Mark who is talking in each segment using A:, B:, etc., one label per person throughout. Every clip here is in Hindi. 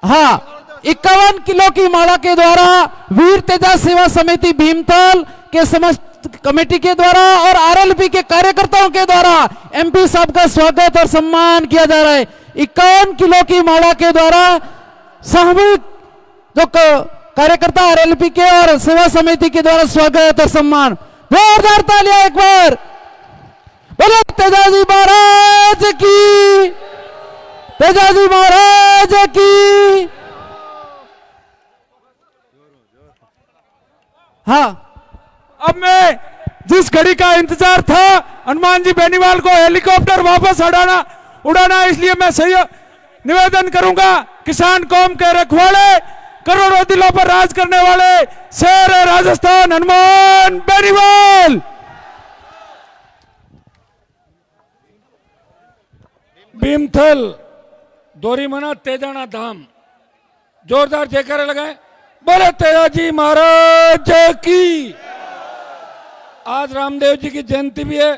A: हाँ, 51 किलो की माला के द्वारा वीर तेजा सेवा समिति भीमताल के समस्त कमेटी के द्वारा और आरएलपी के कार्यकर्ताओं के द्वारा एमपी साहब का स्वागत और सम्मान किया जा रहा है। 51 किलो की माला के द्वारा सामूहिक जो कार्यकर्ता आरएलपी के और सेवा समिति के द्वारा स्वागत और सम्मान। जोरदार तालियां एक बार बोलो तेजाजी महाराज की, तेजाजी महाराज की। हाँ,
B: अब मैं जिस घड़ी का इंतजार था हनुमान जी बेनीवाल को हेलीकॉप्टर वापस उड़ाना, इसलिए मैं सही निवेदन करूंगा। किसान कौम के रखवाले, करोड़ों दिलों पर राज करने वाले शेर राजस्थान हनुमान बेनीवाल। भीमथल दोरीमना तेजाना धाम, जोरदार जयकारे लगाएं। बोले तेजाजी महाराज की। आज रामदेव जी की जयंती भी है,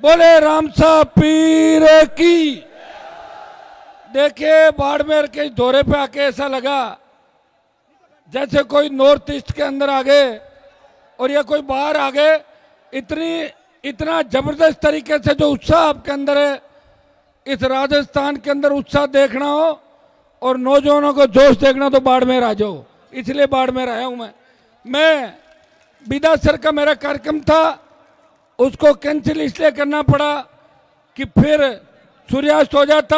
B: बोले रामसा पीर की। देखिए बाड़मेर के दौरे पे आके ऐसा लगा जैसे कोई नॉर्थ ईस्ट के अंदर आ गए और या कोई बाहर आ गए। इतना जबरदस्त तरीके से जो उत्साह आपके अंदर है, इस राजस्थान के अंदर उत्साह देखना हो और नौजवानों को जोश देखना तो बाड़मेर आ जाओ, इसलिए बाड़मेर आया हूं मैं विदा सर का मेरा कार्यक्रम था, उसको कैंसिल इसलिए करना पड़ा कि फिर सूर्यास्त हो जाता।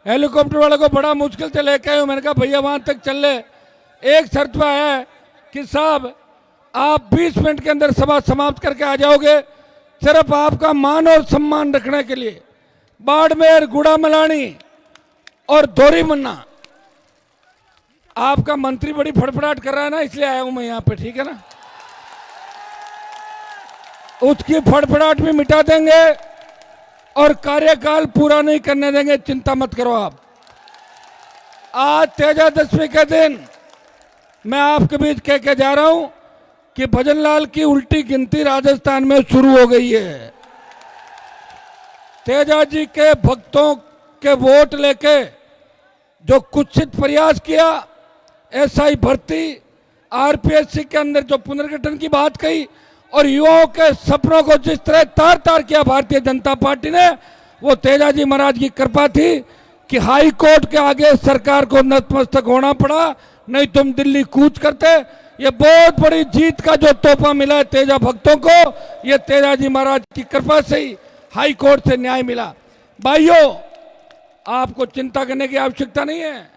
B: हेलीकॉप्टर वाले को बड़ा मुश्किल से लेके आए, मैंने कहा भैया वहां तक चल ले। एक शर्त पे आया है कि साहब आप 20 मिनट के अंदर सभा समाप्त करके आ जाओगे, सिर्फ आपका मान और सम्मान रखने के लिए। बाड़मेर, गुड़ामलानी और दोरीमन्ना, आपका मंत्री बड़ी फड़फड़ाहट कर रहा है ना, इसलिए आया हूं मैं यहां पे, ठीक है ना। उसकी फड़फड़ाहट भी मिटा देंगे और कार्यकाल पूरा नहीं करने देंगे, चिंता मत करो आप। आज तेजादशमी के दिन मैं आपके बीच कह के जा रहा हूं कि भजनलाल की उल्टी गिनती राजस्थान में शुरू हो गई है। तेजाजी के भक्तों के वोट लेके जो कुत्सित प्रयास किया, एसआई भर्ती, आरपीएससी के अंदर जो पुनर्गठन की बात कही और युवाओं के सपनों को जिस तरह तार तार किया भारतीय जनता पार्टी ने, वो तेजाजी महाराज की कृपा थी कि हाई कोर्ट के आगे सरकार को नतमस्तक होना पड़ा, नहीं तुम दिल्ली कूच करते। ये बहुत बड़ी जीत का जो तोहफा मिला है तेजा भक्तों को, ये तेजाजी महाराज की कृपा से ही हाई कोर्ट से न्याय मिला। भाइयों, आपको चिंता करने की आवश्यकता नहीं है।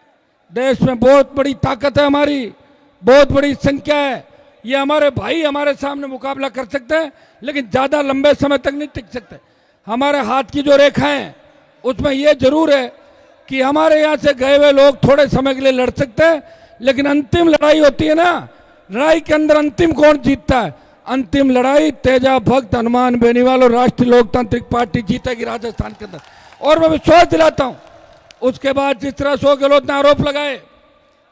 B: देश में बहुत बड़ी ताकत है हमारी, बहुत बड़ी संख्या है। ये हमारे भाई हमारे सामने मुकाबला कर सकते हैं, लेकिन ज्यादा लंबे समय तक नहीं टिक सकते। हमारे हाथ की जो रेखाएं हैं उसमें यह जरूर है कि हमारे यहाँ से गए हुए लोग थोड़े समय के लिए लड़ सकते हैं, लेकिन अंतिम लड़ाई होती है ना, लड़ाई के अंदर अंतिम कौन जीतता है? अंतिम लड़ाई तेजा भक्त हनुमान बेनीवाल और राष्ट्रीय लोकतांत्रिक पार्टी जीतेगी राजस्थान के अंदर, और मैं विश्वास दिलाता हूं। उसके बाद जिस तरह अशोक गहलोत ने आरोप लगाए,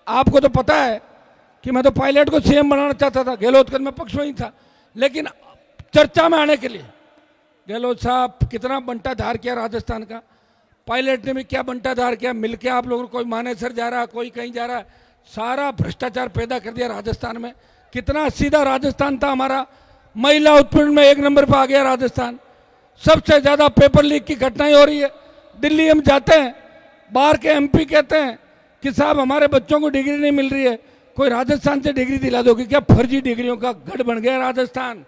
B: आपको तो पता है कि मैं तो पायलट को सीएम बनाना चाहता था, गहलोत का मैं पक्ष में ही था, लेकिन चर्चा में आने के लिए गहलोत साहब कितना बंटाधार किया राजस्थान का, पायलट ने भी क्या बंटाधार किया, मिलके आप लोगों को, कोई मानेसर जा रहा है, कोई कहीं जा रहा है, सारा भ्रष्टाचार पैदा कर दिया राजस्थान में। कितना सीधा राजस्थान था हमारा, महिला उत्पीड़न में 1 नंबर पर आ गया राजस्थान। सबसे ज्यादा पेपर लीक की घटनाएं हो रही है। दिल्ली हम जाते हैं, बाहर के एमपी कहते हैं कि साहब हमारे बच्चों को डिग्री नहीं मिल रही है, कोई राजस्थान से डिग्री दिला दोगे क्या? फर्जी डिग्रियों का गढ़ बन गया राजस्थान।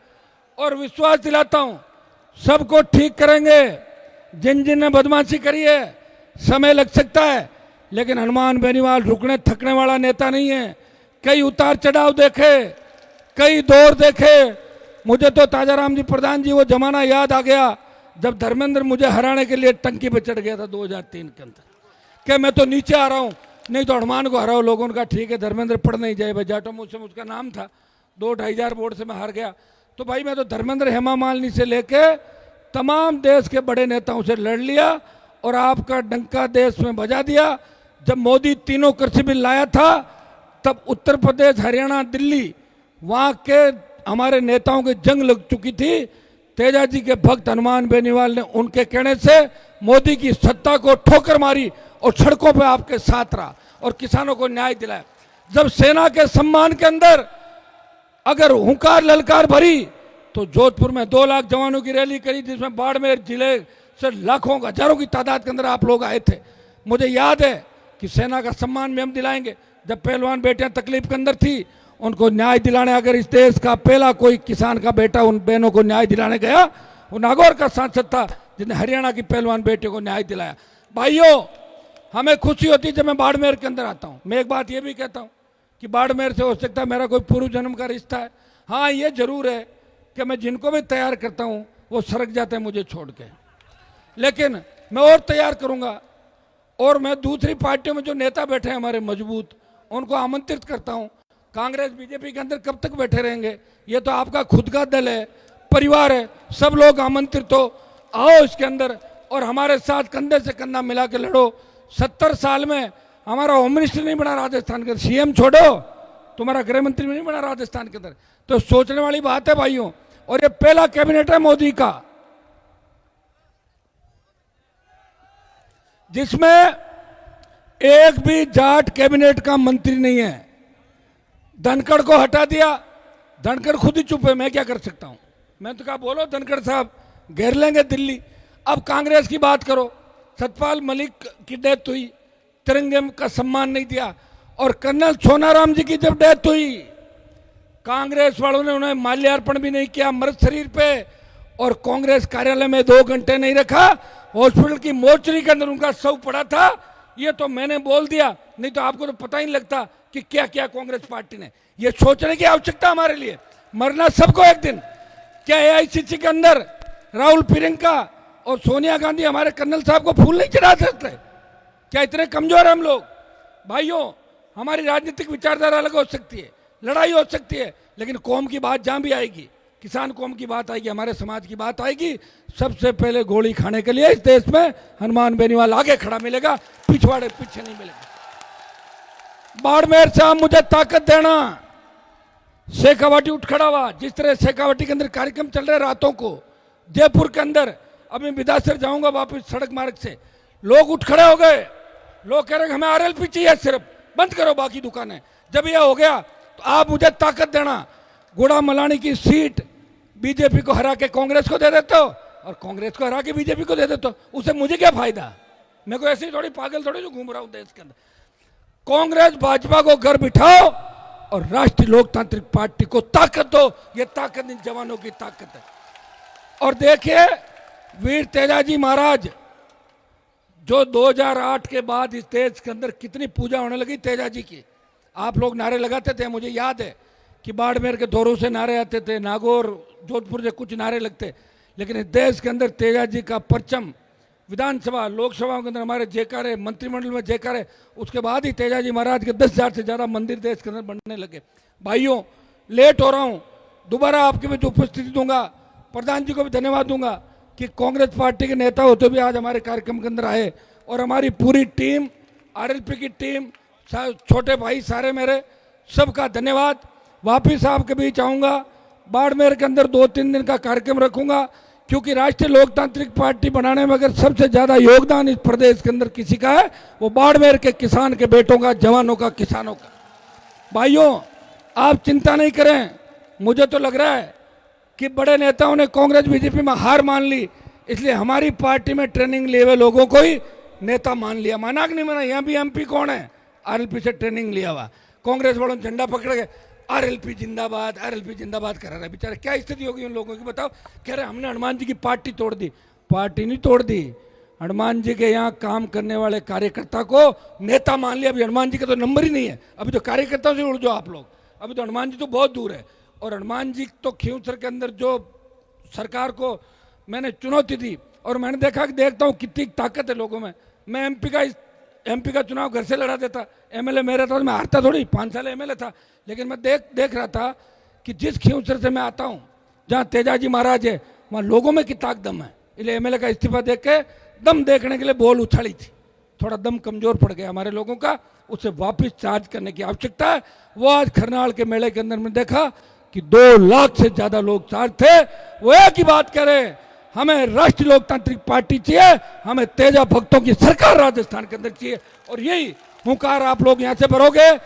B: और विश्वास दिलाता हूं सबको ठीक करेंगे। जिन जिन ने बदमाशी करी है, समय लग सकता है, लेकिन हनुमान बेनीवाल रुकने थकने वाला नेता नहीं है। कई उतार चढ़ाव देखे, कई दौर देखे। मुझे तो ताजाराम जी प्रधान जी वो जमाना याद आ गया जब धर्मेंद्र मुझे हराने के लिए टंकी पे चढ़ गया था 2003 के अंदर, क्या मैं तो नीचे आ रहा हूं, नहीं तो हनुमान को हराओ। लोगों का ठीक है धर्मेंद्र पढ़ नहीं जाए, जाटो मुझसे उसका नाम था, 2-2,500 वोट से मैं हार गया। तो भाई मैं तो धर्मेंद्र, हेमा मालिनी से लेके तमाम देश के बड़े नेताओं से लड़ लिया और आपका डंका देश में बजा दिया। जब मोदी 3 कृषि बिल लाया था, तब उत्तर प्रदेश, हरियाणा, दिल्ली, वहां के हमारे नेताओं की जंग लग चुकी थी। तेजाजी के भक्त हनुमान बेनीवाल ने उनके कहने से मोदी की सत्ता को ठोकर मारी और सड़कों पे आपके साथ रहा। और किसानों को न्याय दिलाया। जब सेना के सम्मान के अंदर अगर हुंकार ललकार भरी तो जोधपुर में 2 लाख जवानों की रैली करी, जिसमें बाड़मेर जिले से लाखों हजारों की तादाद के अंदर आप लोग आए थे। मुझे याद है कि सेना का सम्मान भी हम दिलाएंगे। जब पहलवान बेटियां तकलीफ के अंदर थी, उनको न्याय दिलाने अगर इस देश का पहला कोई किसान का बेटा उन बहनों को न्याय दिलाने गया, वो नागौर का सांसद था जिसने हरियाणा की पहलवान बेटे को न्याय दिलाया। भाइयों, हमें खुशी होती है जब मैं बाड़मेर के अंदर आता हूं। मैं एक बात ये भी कहता हूं कि बाड़मेर से हो सकता है मेरा कोई पूर्व जन्म का रिश्ता है। हाँ, ये जरूर है कि मैं जिनको भी तैयार करता हूं वो सरक जाते हैं मुझे छोड़ के, लेकिन मैं और तैयार करूंगा। और मैं दूसरी पार्टियों में जो नेता बैठे हैं हमारे मजबूत, उनको आमंत्रित करता हूं। कांग्रेस बीजेपी के अंदर कब तक बैठे रहेंगे? ये तो आपका खुद का दल है, परिवार है, सब लोग आमंत्रित हो, आओ इसके अंदर और हमारे साथ कंधे से कंधा मिला के लड़ो। 70 साल में हमारा होम मिनिस्टर नहीं बना राजस्थान के अंदर, सीएम छोड़ो, तुम्हारा गृह मंत्री नहीं बना राजस्थान के अंदर, तो सोचने वाली बात है भाइयों। और ये पहला कैबिनेट है मोदी का जिसमें एक भी जाट कैबिनेट का मंत्री नहीं है। धनखड़ को हटा दिया, धनखड़ खुद ही चुप है, मैं क्या कर सकता हूं? मैं तो कहा बोलो धनखड़ साहब, घेर लेंगे दिल्ली। अब कांग्रेस की बात करो, सतपाल मलिक की डेथ हुई, तिरंगे का सम्मान नहीं दिया, और कर्नल सोनाराम जी की जब डेथ हुई, कांग्रेस वालों ने उन्हें माल्यार्पण भी नहीं किया मृत शरीर पे, और कांग्रेस कार्यालय में 2 घंटे नहीं रखा। हॉस्पिटल की मोर्चरी के अंदर उनका शव पड़ा था। ये तो मैंने बोल दिया, नहीं तो आपको तो पता ही नहीं लगता कि क्या क्या कांग्रेस पार्टी ने। ये सोचने की आवश्यकता हमारे लिए, मरना सबको एक दिन। क्या एआईसीसी के अंदर राहुल प्रियंका और सोनिया गांधी हमारे कर्नल साहब को फूल नहीं चढ़ा सकते? क्या इतने कमजोर हम लोग? भाइयों, हमारी राजनीतिक विचारधारा अलग हो सकती है, लड़ाई हो सकती है, लेकिन कौम की बात जहां भी आएगी, किसान कौम की बात आएगी, हमारे समाज की बात आएगी, सबसे पहले गोली खाने के लिए इस देश में हनुमान बेनीवाल आगे खड़ा मिलेगा, पिछवाड़े पीछे नहीं मिलेगा। बाड़मेर से आप मुझे ताकत देना। शेखावाटी उठ खड़ा हुआ, जिस तरह शेखावाटी के अंदर कार्यक्रम चल रहे रातों को, जयपुर के अंदर, अब मैं विदासर जाऊंगा वापस सड़क मार्ग से, लोग उठ खड़े हो गए। लोग कह रहे हैं हमें आरएलपी चाहिए, सिर्फ बंद करो बाकी दुकानें। जब यह हो गया तो आप मुझे ताकत देना। गुड़ा मलानी की सीट बीजेपी को हरा के कांग्रेस को दे देते हो, और कांग्रेस को हरा के बीजेपी को दे देते हो, उससे मुझे क्या फायदा? मैं कोई ऐसी थोड़ी पागल थोड़ी जो घूम रहा हूं देश के अंदर। कांग्रेस भाजपा को घर बिठाओ और राष्ट्रीय लोकतांत्रिक पार्टी को ताकत दो। ये ताकत इन जवानों की ताकत है। और देखिए, वीर तेजाजी महाराज, जो 2008 के बाद इस देश के अंदर कितनी पूजा होने लगी तेजाजी की। आप लोग नारे लगाते थे, मुझे याद है कि बाड़मेर के दौरों से नारे आते थे, नागौर जोधपुर से कुछ नारे लगते, लेकिन इस देश के अंदर तेजाजी का परचम विधानसभा लोकसभा के अंदर हमारे जयकारे, मंत्रिमंडल में जयकारे, उसके बाद ही तेजाजी महाराज के 10,000 से ज्यादा मंदिर देश के अंदर बनने लगे। भाइयों, लेट हो रहा हूं, दोबारा आपके बीच उपस्थिति दूंगा। प्रधान जी को भी धन्यवाद दूंगा कि कांग्रेस पार्टी के नेता होते हुए आज हमारे कार्यक्रम के अंदर आए, और हमारी पूरी टीम, आरएलपी की टीम, छोटे भाई सारे मेरे, सबका धन्यवाद। वापिस आपके बीच आऊंगा। बाड़मेर के अंदर 2-3 दिन का कार्यक्रम रखूंगा, क्योंकि राष्ट्रीय लोकतांत्रिक पार्टी बनाने में अगर सबसे ज्यादा योगदान इस प्रदेश के अंदर किसी का है, वो बाड़मेर के किसान के बेटों का, जवानों का, किसानों का। भाइयों, आप चिंता नहीं करें। मुझे तो लग रहा है कि बड़े नेताओं ने कांग्रेस बीजेपी में हार मान ली, इसलिए हमारी पार्टी में ट्रेनिंग लिए हुए लोगों को ही नेता मान लिया। माना कि नहीं माना? यहाँ भी एमपी कौन है? आरएलपी से ट्रेनिंग लिया हुआ। कांग्रेस वालों ने झंडा पकड़ के आरएलपी जिंदाबाद, आरएलपी जिंदाबाद करा रहा। बेचारे क्या स्थिति होगी उन लोगों की, बताओ। कह रहे हमने हनुमान जी की पार्टी तोड़ दी। पार्टी नहीं तोड़ दी, हनुमान जी के यहाँ काम करने वाले कार्यकर्ता को नेता मान लिया। अभी हनुमान जी का तो नंबर ही नहीं है, अभी तो कार्यकर्ताओं से उड़ जाओ आप लोग। अभी तो हनुमान जी तो बहुत दूर है। और हनुमान जी तो खींवसर के अंदर जो सरकार को मैंने चुनौती दी, और मैंने देखता हूँ कितनी ताकत है लोगों में। मैं एमपी का चुनाव घर से लड़ा देता, एमएलए मेरा था, मैं हारता थोड़ी, 5 साल एमएलए था, लेकिन मैं देख रहा था कि जिस खींवसर से मैं आता हूँ, जहाँ तेजाजी महाराज है, वहाँ लोगों में कितना दम है। इसलिए एमएलए का इस्तीफा देख के दम देखने के लिए बॉल उछाली थी, थोड़ा दम कमजोर पड़ गया हमारे लोगों का, उसे वापस चार्ज करने की आवश्यकता है। वो आज खरनाल के मेले के अंदर में देखा कि 2 लाख से ज्यादा लोग चार्ज थे। वो एक ही बात कह रहे, हमें राष्ट्रीय लोकतांत्रिक पार्टी चाहिए, हमें तेजा भक्तों की सरकार राजस्थान के अंदर चाहिए, और यही हुंकार आप लोग यहाँ से भरोगे।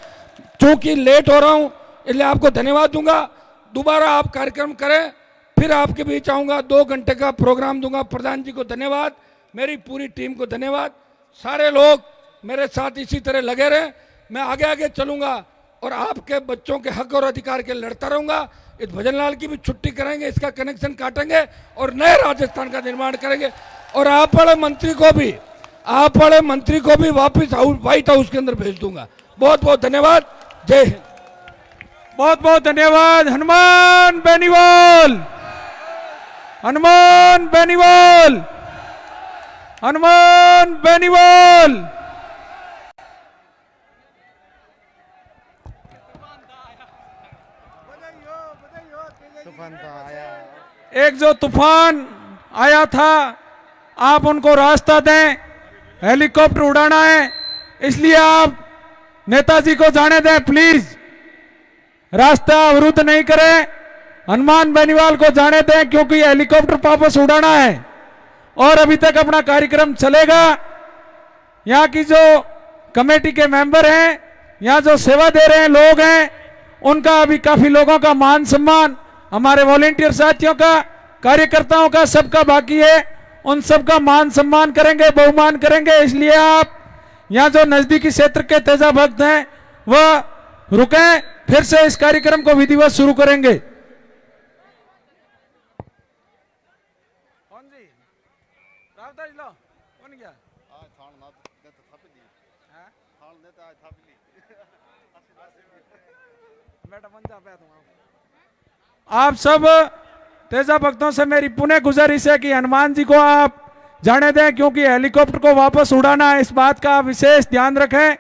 B: चूंकि लेट हो रहा हूं इसलिए आपको धन्यवाद दूंगा। दोबारा आप कार्यक्रम करें, फिर आपके बीच आऊंगा, 2 घंटे का प्रोग्राम दूंगा। प्रधान जी को धन्यवाद, मेरी पूरी टीम को धन्यवाद। सारे लोग मेरे साथ इसी तरह लगे रहें, मैं आगे आगे चलूंगा और आपके बच्चों के हक और अधिकार के लड़ता रहूंगा। इस भजनलाल की भी छुट्टी कराएंगे, इसका कनेक्शन काटेंगे और नए राजस्थान का निर्माण करेंगे। और आप वाले मंत्री को भी वापस व्हाइट हाउस के अंदर भेज दूंगा। बहुत बहुत धन्यवाद। जय हिंद।
C: बहुत बहुत धन्यवाद। हनुमान बेनीवाल, हनुमान बेनीवाल, हनुमान बेनीवाल। एक जो तूफान आया था, आप उनको रास्ता दें, हेलीकॉप्टर उड़ाना है, इसलिए आप नेताजी को जाने दें प्लीज, रास्ता अवरुद्ध नहीं करें। हनुमान बेनीवाल को जाने दें क्योंकि हेलीकॉप्टर वापस उड़ाना है और अभी तक अपना कार्यक्रम चलेगा। यहाँ की जो कमेटी के मेंबर हैं, यहाँ जो सेवा दे रहे हैं लोग हैं, उनका अभी काफी लोगों का मान सम्मान, हमारे वॉलेंटियर साथियों का, कार्यकर्ताओं का, सबका बाकी है। उन सबका मान सम्मान करेंगे, बहुमान करेंगे। इसलिए आप यहाँ जो नजदीकी क्षेत्र के तेजा भक्त हैं वह रुकें, फिर से इस कार्यक्रम को विधिवत शुरू करेंगे। आप सब तेजा भक्तों से मेरी पुनः गुजारिश है कि हनुमान जी को आप जाने दें क्योंकि हेलीकॉप्टर को वापस उड़ाना है, इस बात का विशेष ध्यान रखें।